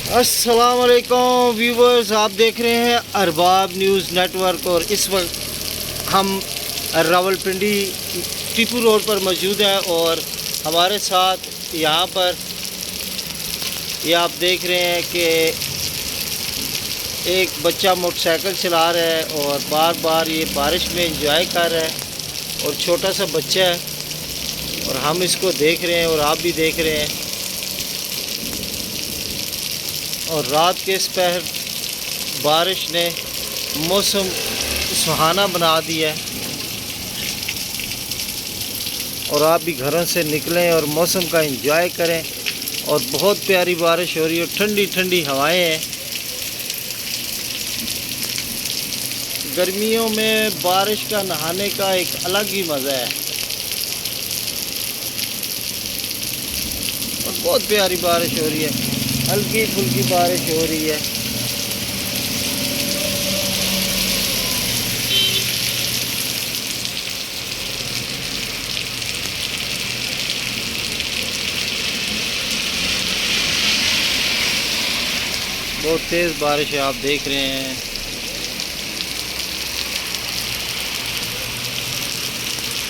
अस्सलाम वालेकुम व्यूवर्स, आप देख रहे हैं अरबाब न्यूज़ नेटवर्क और इस वक्त हम रावलपिंडी टीपू रोड पर मौजूद हैं और हमारे साथ यहाँ पर ये आप देख रहे हैं कि एक बच्चा मोटरसाइकिल चला रहा है और बार बार ये बारिश में एंजॉय कर रहा है और छोटा सा बच्चा है और हम इसको देख रहे हैं और आप भी देख रहे हैं। और रात के इस पहर बारिश ने मौसम सुहाना बना दिया है और आप भी घरों से निकलें और मौसम का एंजॉय करें। और बहुत प्यारी बारिश हो रही है और ठंडी ठंडी हवाएं हैं। गर्मियों में बारिश का नहाने का एक अलग ही मज़ा है और बहुत प्यारी बारिश हो रही है, हल्की फुल्की बारिश हो रही है। बहुत तेज़ बारिश है, आप देख रहे हैं।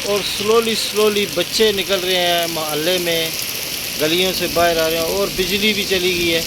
और स्लोली बच्चे निकल रहे हैं मोहल्ले में, गलियों से बाहर आ रहे हैं और बिजली भी चली गई है।